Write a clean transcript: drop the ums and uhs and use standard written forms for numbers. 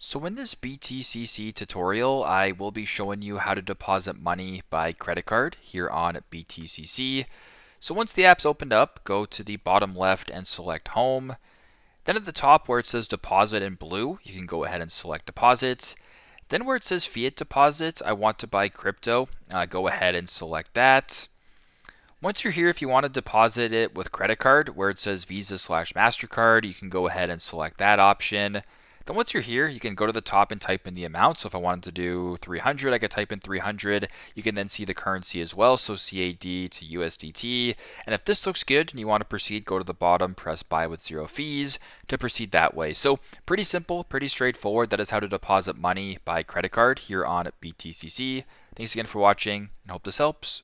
So in this BTCC tutorial, I will be showing you how to deposit money by credit card here on BTCC. So once the app's opened up, go to the bottom left and select Home. Then at the top where it says Deposit in blue, you can go ahead and select Deposits. Then where it says Fiat Deposits, I want to buy crypto. Go ahead and select that. Once you're here, if you want to deposit it with credit card, where it says Visa/MasterCard, you can go ahead and select that option. Then once you're here, you can go to the top and type in the amount. So if I wanted to do 300, I could type in 300. You can then see the currency as well, so CAD to USDT. And if this looks good and you want to proceed, go to the bottom, press buy with zero fees to proceed that way. So pretty simple, pretty straightforward. That is how to deposit money by credit card here on BTCC. Thanks again for watching and hope this helps.